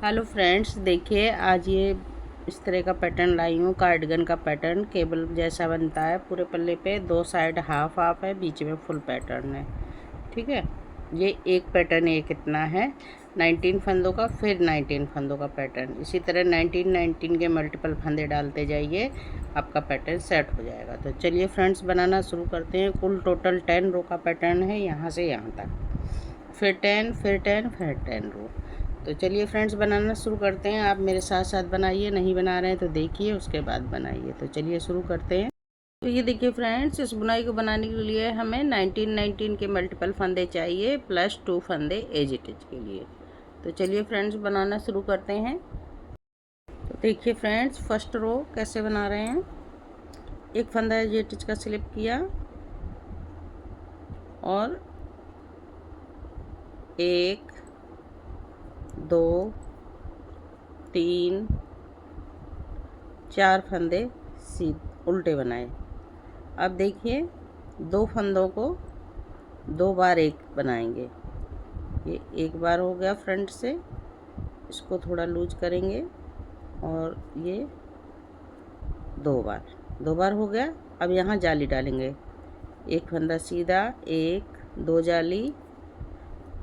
Hello friends, देखिए आज ये इस तरह का पैटर्न लाई हूँ। कार्डिगन का पैटर्न केबल जैसा बनता है। पूरे पल्ले पे दो साइड हाफ हाफ है, बीच में फुल पैटर्न है। ठीक है, ये एक पैटर्न ये कितना है 19 फंदों का, फिर 19 फंदों का पैटर्न। इसी तरह 19 के मल्टीपल फंदे डालते जाइए, आपका पैटर्न सेट हो जाएगा। तो चलिए फ्रेंड्स, बनाना शुरू करते हैं। कुल टोटल 10 रो का पैटर्न है, यहाँ से यहाँ तक, फिर 10 फिर 10 फिर 10 रो। तो चलिए फ्रेंड्स, बनाना शुरू करते हैं। आप मेरे साथ साथ बनाइए, नहीं बना रहे हैं तो देखिए, उसके बाद बनाइए। तो चलिए शुरू करते हैं। तो ये देखिए फ्रेंड्स, इस बुनाई को बनाने के लिए हमें 19 के मल्टीपल फंदे चाहिए, प्लस 2 फंदे एज इट इज के लिए। तो चलिए फ्रेंड्स, बनाना शुरू करते हैं। तो देखिए फ्रेंड्स, फर्स्ट रो कैसे बना रहे हैं। एक फंदा एज इट इज का स्लिप किया और 1 2 3 4 फंदे उल्टे बनाए। अब देखिए, दो फंदों को दो बार एक बनाएंगे। ये एक बार हो गया फ्रंट से, इसको थोड़ा लूज करेंगे और ये दो बार हो गया। अब यहाँ जाली डालेंगे। एक फंदा सीधा, एक दो जाली,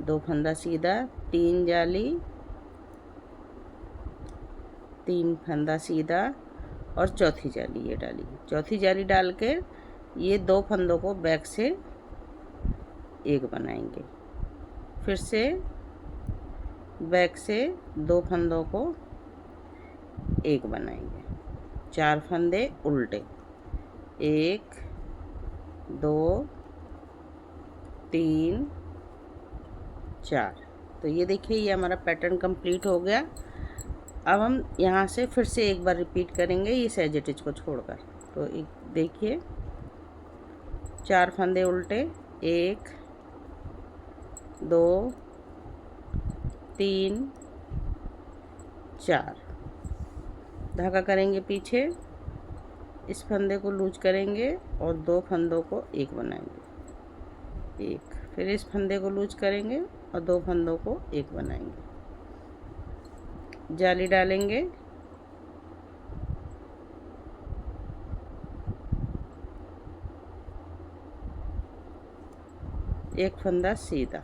दो फंदा सीधा, तीन जाली, तीन फंदा सीधा और चौथी जाली ये डाली। चौथी जाली डाल के ये दो फंदों को बैक से एक बनाएंगे। फिर से बैक से दो फंदों को एक बनाएंगे। चार फंदे उल्टे, 1 2 3 4। तो ये देखिए, ये हमारा पैटर्न कंप्लीट हो गया। अब हम यहाँ से फिर से एक बार रिपीट करेंगे इस एज इट इज को छोड़कर। तो एक देखिए, चार फंदे उल्टे, 1 2 3 4, धागा करेंगे पीछे, इस फंदे को लूज करेंगे और दो फंदों को एक बनाएंगे। एक, फिर इस फंदे को लूज करेंगे और दो फंदों को एक बनाएंगे। जाली डालेंगे, एक फंदा सीधा,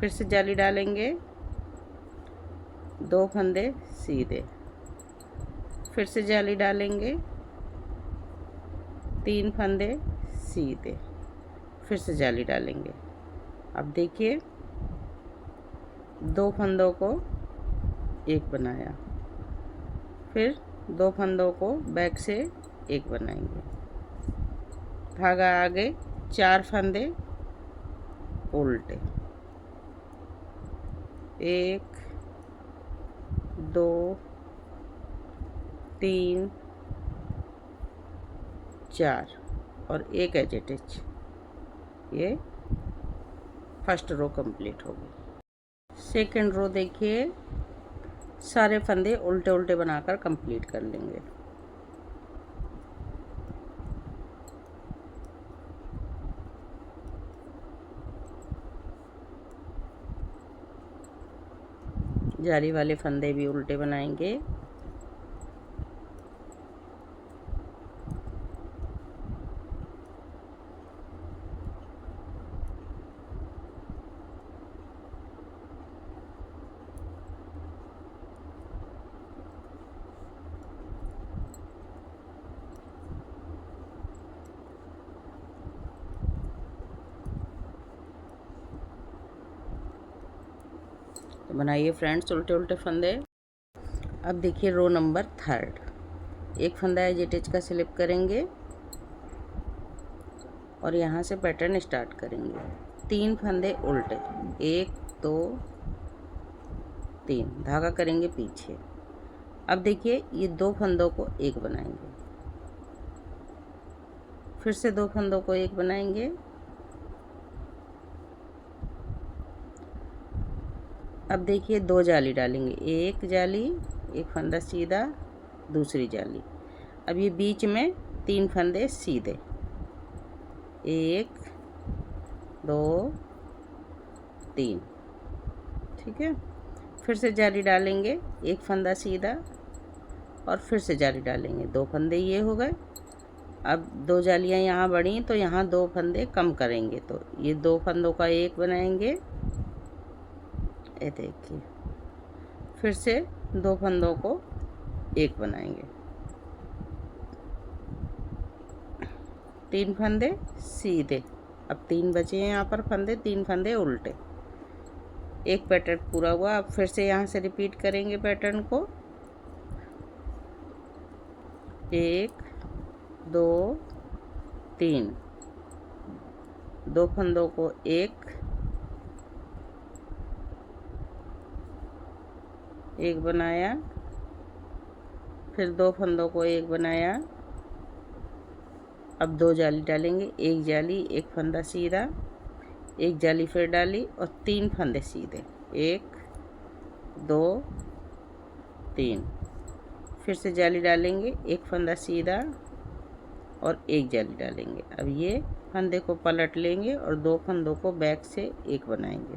फिर से जाली डालेंगे, दो फंदे सीधे, फिर से जाली डालेंगे, तीन फंदे सीधे, फिर से जाली डालेंगे। अब देखिए, दो फंदों को एक बनाया, फिर दो फंदों को बैक से एक बनाएंगे। धागा आगे, चार फंदे उल्टे, 1 2 3 4 और एक एज इट इज। ये फर्स्ट रो कंप्लीट हो गई। सेकेंड रो देखिए, सारे फंदे उल्टे उल्टे बनाकर कंप्लीट कर लेंगे। जाली वाले फंदे भी उल्टे बनाएंगे। तो बनाइए फ्रेंड्स उल्टे उल्टे फंदे। अब देखिए रो नंबर थर्ड, एक फंदा एज इट इज का स्लिप करेंगे और यहाँ से पैटर्न स्टार्ट करेंगे। तीन फंदे उल्टे, 1 2 3, धागा करेंगे पीछे। अब देखिए, ये दो फंदों को एक बनाएंगे, फिर से दो फंदों को एक बनाएंगे। अब देखिए, दो जाली डालेंगे, एक जाली, एक फंदा सीधा, दूसरी जाली। अब ये बीच में तीन फंदे सीधे, 1 2 3, ठीक है। फिर से जाली डालेंगे, एक फंदा सीधा और फिर से जाली डालेंगे, 2 फंदे ये हो गए। अब 2 जालियाँ यहाँ बढ़ी तो यहाँ 2 फंदे कम करेंगे, तो ये 2 फंदों का एक बनाएंगे, ये देखिए। फिर से 2 फंदों को एक बनाएंगे, 3 फंदे सीधे। अब 3 बचे हैं यहाँ पर फंदे, 3 फंदे उल्टे। एक पैटर्न पूरा हुआ। अब फिर से यहाँ से रिपीट करेंगे पैटर्न को, 1 2 3, 2 फंदों को एक बनाया, फिर 2 फंदों को एक बनाया। अब 2 जाली डालेंगे, एक जाली, एक फंदा सीधा, एक जाली फिर डाली और 3 फंदे सीधे, 1 2 3। फिर से जाली डालेंगे, एक फंदा सीधा और एक जाली डालेंगे। अब ये फंदे को पलट लेंगे और 2 फंदों को बैक से एक बनाएंगे।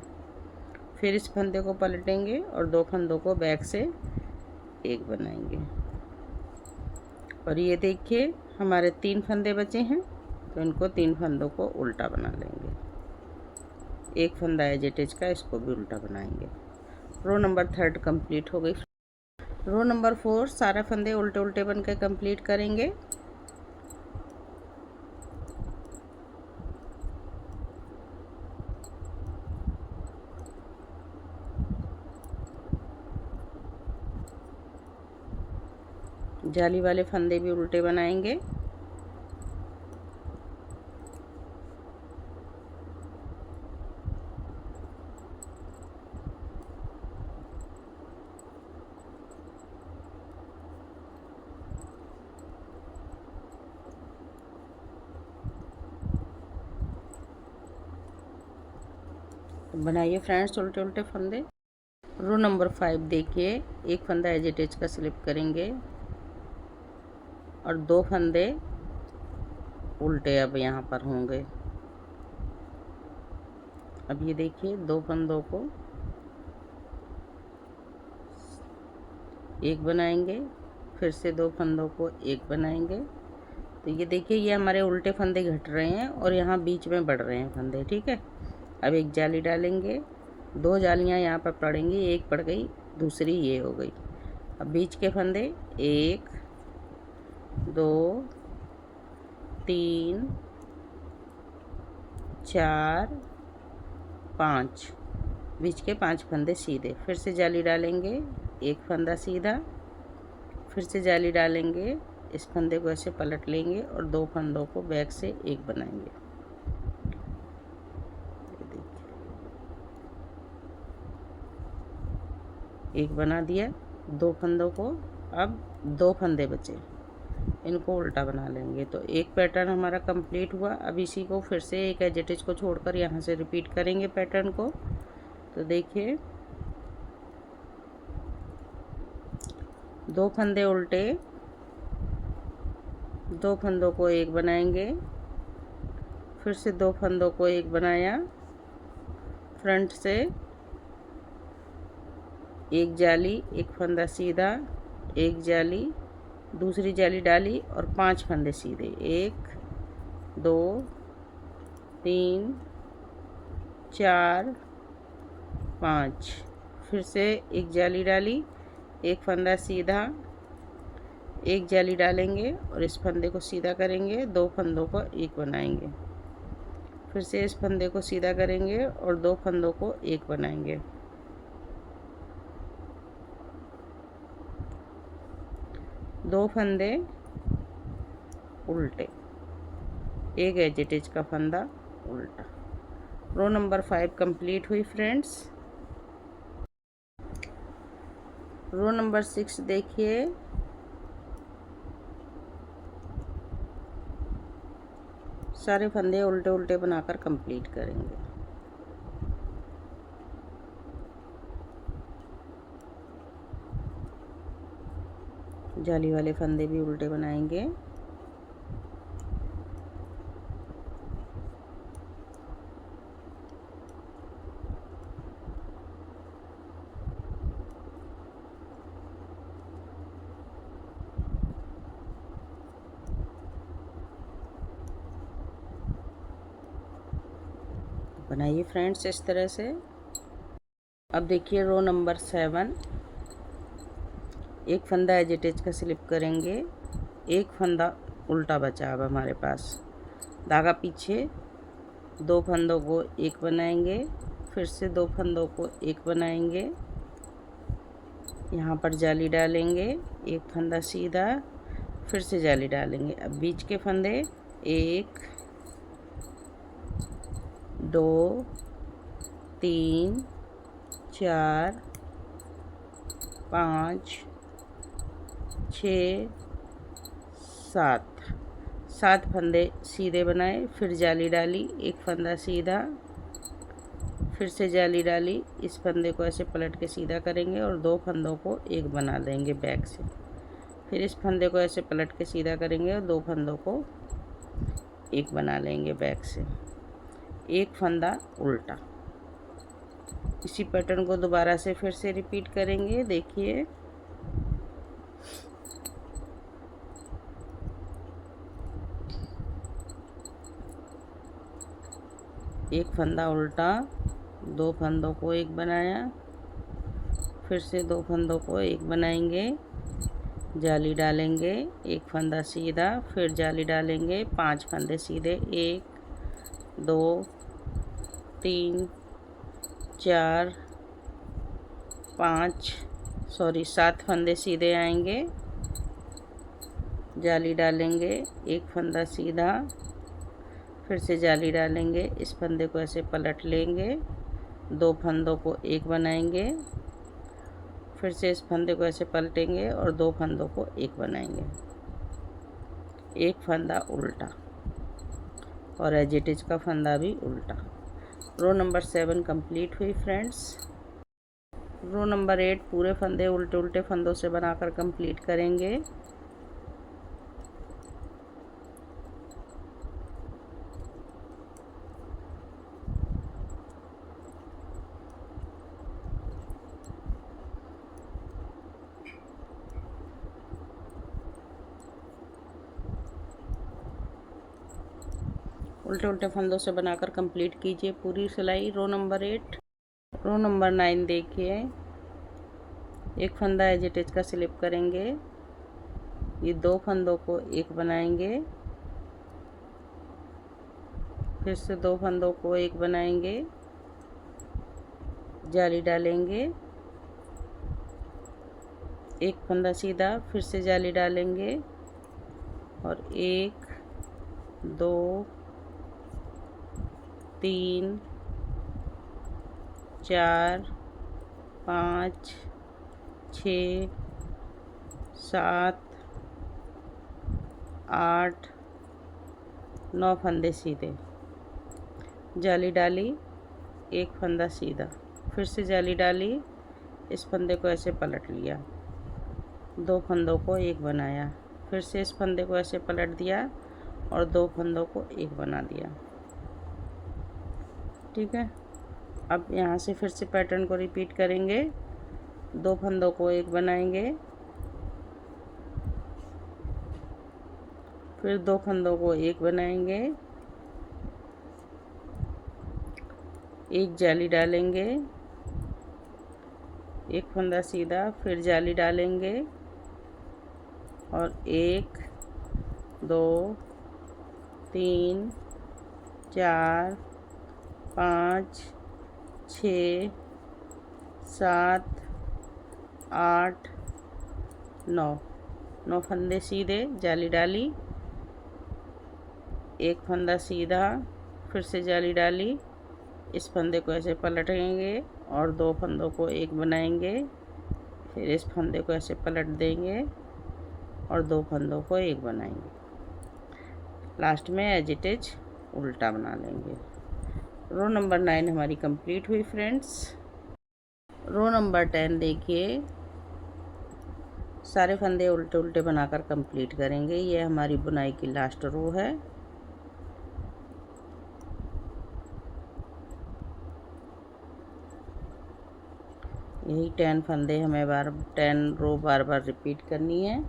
फिर इस फंदे को पलटेंगे और 2 फंदों को बैक से एक बनाएंगे। और ये देखिए हमारे 3 फंदे बचे हैं, तो इनको 3 फंदों को उल्टा बना लेंगे। एक फंदा एज इट इज का, इसको भी उल्टा बनाएंगे। रो नंबर 3 कंप्लीट हो गई। रो नंबर 4 सारे फंदे उल्टे उल्टे बन के कंप्लीट करेंगे। जाली वाले फंदे भी उल्टे बनाएंगे। बनाइए फ्रेंड्स उल्टे उल्टे फंदे। रो नंबर 5 देखिए, एक फंदा एज इट इज का स्लिप करेंगे और 2 फंदे उल्टे अब यहाँ पर होंगे। अब ये देखिए 2 फंदों को एक बनाएंगे, फिर से 2 फंदों को एक बनाएंगे। तो ये देखिए ये हमारे उल्टे फंदे घट रहे हैं और यहाँ बीच में बढ़ रहे हैं फंदे, ठीक है। अब एक जाली डालेंगे, 2 जालियाँ यहाँ पर पड़ेंगी, एक पड़ गई, दूसरी ये हो गई। अब बीच के फंदे 1 2 3 4 5, बीच के 5 फंदे सीधे। फिर से जाली डालेंगे, एक फंदा सीधा, फिर से जाली डालेंगे, इस फंदे को ऐसे पलट लेंगे और 2 फंदों को बैक से एक बनाएंगे। एक बना दिया 2 फंदों को। अब 2 फंदे बचे, इनको उल्टा बना लेंगे। तो एक पैटर्न हमारा कंप्लीट हुआ। अब इसी को फिर से एक एज इट इज को छोड़कर यहाँ से रिपीट करेंगे पैटर्न को। तो देखिए 2 फंदे उल्टे, 2 फंदों को एक बनाएंगे, फिर से 2 फंदों को एक बनाया, फ्रंट से एक जाली, एक फंदा सीधा, एक जाली, दूसरी जाली डाली और 5 फंदे सीधे, 1 2 3 4 5। फिर से एक जाली डाली, एक फंदा सीधा, एक जाली डालेंगे और इस फंदे को सीधा करेंगे, 2 फंदों को एक बनाएंगे। फिर से इस फंदे को सीधा करेंगे और 2 फंदों को एक बनाएंगे। दो फंदे उल्टे, एक एज इट इज का फंदा उल्टा। रो नंबर 5 कंप्लीट हुई फ्रेंड्स। रो नंबर 6 देखिए, सारे फंदे उल्टे उल्टे बनाकर कंप्लीट करेंगे। जाली वाले फंदे भी उल्टे बनाएंगे। बनाइए फ्रेंड्स इस तरह से। अब देखिए रो नंबर 7, एक फंदा एज इट इज का स्लिप करेंगे, एक फंदा उल्टा बचा अब हमारे पास, धागा पीछे, दो फंदों को एक बनाएंगे, फिर से दो फंदों को एक बनाएंगे, यहाँ पर जाली डालेंगे, एक फंदा सीधा, फिर से जाली डालेंगे। अब बीच के फंदे 1 2 3 4 5 6 7 फंदे सीधे बनाए, फिर जाली डाली, एक फंदा सीधा, फिर से जाली डाली, इस फंदे को ऐसे पलट के सीधा करेंगे और दो फंदों को एक बना देंगे बैक से, फिर इस फंदे को ऐसे पलट के सीधा करेंगे और दो फंदों को एक बना लेंगे बैक से, एक फंदा उल्टा। इसी पैटर्न को दोबारा से फिर से रिपीट करेंगे। देखिए एक फंदा उल्टा, दो फंदों को एक बनाया, फिर से दो फंदों को एक बनाएंगे, जाली डालेंगे, एक फंदा सीधा, फिर जाली डालेंगे, 5 फंदे सीधे, 1 2 3 4 5 7 फंदे सीधे आएंगे, जाली डालेंगे, एक फंदा सीधा, फिर से जाली डालेंगे, इस फंदे को ऐसे पलट लेंगे, दो फंदों को एक बनाएंगे, फिर से इस फंदे को ऐसे पलटेंगे और दो फंदों को एक बनाएंगे, एक फंदा उल्टा और एज इट इज का फंदा भी उल्टा। रो नंबर 7 कंप्लीट हुई फ्रेंड्स। रो नंबर 8 पूरे फंदे उल्टे उल्टे फंदों से बनाकर कंप्लीट करेंगे। उल्टे उल्टे फंदों से बनाकर कंप्लीट कीजिए पूरी सिलाई रो नंबर 8। रो नंबर 9 देखिए, एक फंदा एज इट इज का स्लिप करेंगे, ये दो फंदों को एक बनाएंगे, फिर से दो फंदों को एक बनाएंगे, जाली डालेंगे, एक फंदा सीधा, फिर से जाली डालेंगे और 1 2 3 4 5 6 7 8 9 फंदे सीधे, जाली डाली, एक फंदा सीधा, फिर से जाली डाली, इस फंदे को ऐसे पलट लिया, दो फंदों को एक बनाया, फिर से इस फंदे को ऐसे पलट दिया और दो फंदों को एक बना दिया। ठीक है, अब यहाँ से फिर से पैटर्न को रिपीट करेंगे, दो फंदों को एक बनाएंगे, फिर दो फंदों को एक बनाएंगे, एक जाली डालेंगे, एक फंदा सीधा, फिर जाली डालेंगे और 1 2 3 4 5 6 7 8 9 फंदे सीधे, जाली डाली, एक फंदा सीधा, फिर से जाली डाली, इस फंदे को ऐसे पलटेंगे और दो फंदों को एक बनाएंगे, फिर इस फंदे को ऐसे पलट देंगे और दो फंदों को एक बनाएंगे, लास्ट में एज इट इज उल्टा बना लेंगे। रो नंबर 9 हमारी कंप्लीट हुई फ्रेंड्स। रो नंबर 10 देखिए, सारे फंदे उल्टे उल्टे बनाकर कंप्लीट करेंगे। ये हमारी बुनाई की लास्ट रो है। यही 10 फंदे हमें 10 रो बार बार रिपीट करनी है।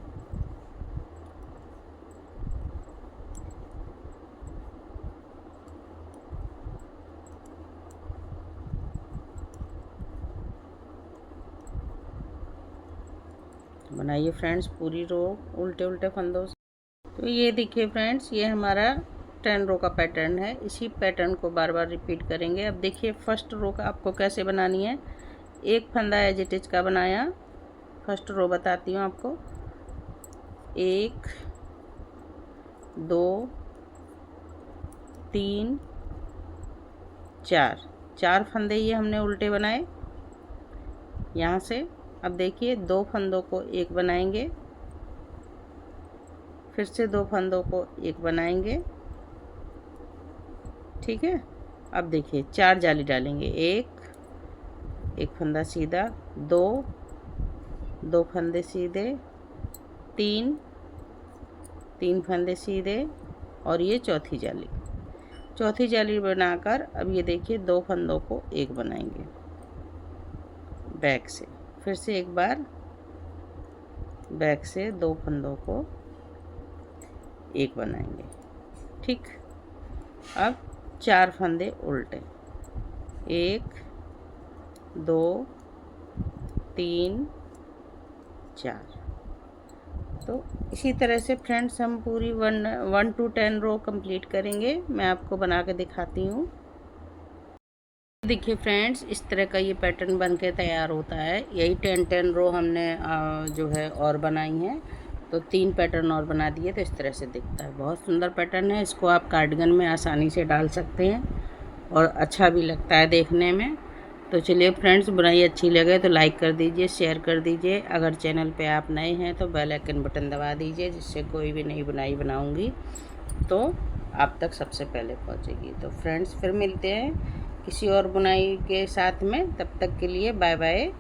बनाइए फ्रेंड्स पूरी रो उल्टे उल्टे फंदों से। तो ये देखिए फ्रेंड्स, ये हमारा 10 रो का पैटर्न है। इसी पैटर्न को बार बार रिपीट करेंगे। अब देखिए फर्स्ट रो का आपको कैसे बनानी है। एक फंदा एज इट इज का बनाया। फर्स्ट रो बताती हूँ आपको। 1 2 3 4 फंदे ये हमने उल्टे बनाए यहाँ से। अब देखिए 2 फंदों को एक बनाएंगे, फिर से 2 फंदों को एक बनाएंगे, ठीक है। अब देखिए 4 जाली डालेंगे। एक फंदा सीधा, 2 फंदे सीधे, 3 फंदे सीधे, और ये चौथी जाली बनाकर अब ये देखिए 2 फंदों को एक बनाएंगे बैक से। फिर से एक बार बैक से 2 फंदों को एक बनाएंगे, ठीक। अब 4 फंदे उल्टे, 1 2 3 4। तो इसी तरह से फ्रेंड्स हम पूरी 1 to 10 रो कंप्लीट करेंगे। मैं आपको बना के दिखाती हूँ। देखिए फ्रेंड्स, इस तरह का ये पैटर्न बन के तैयार होता है। यही 10 रो हमने जो है और बनाई हैं। तो 3 पैटर्न और बना दिए, तो इस तरह से दिखता है। बहुत सुंदर पैटर्न है। इसको आप कार्डिगन में आसानी से डाल सकते हैं और अच्छा भी लगता है देखने में। तो चलिए फ्रेंड्स, बुनाई अच्छी लगे तो लाइक कर दीजिए, शेयर कर दीजिए। अगर चैनल पे आप नए हैं तो बेल आइकन बटन दबा दीजिए, जिससे कोई भी नई बुनाई बनाऊंगी तो आप तक सबसे पहले पहुंचेगी। तो फ्रेंड्स, फिर मिलते हैं किसी और बुनाई के साथ में। तब तक के लिए बाय बाय।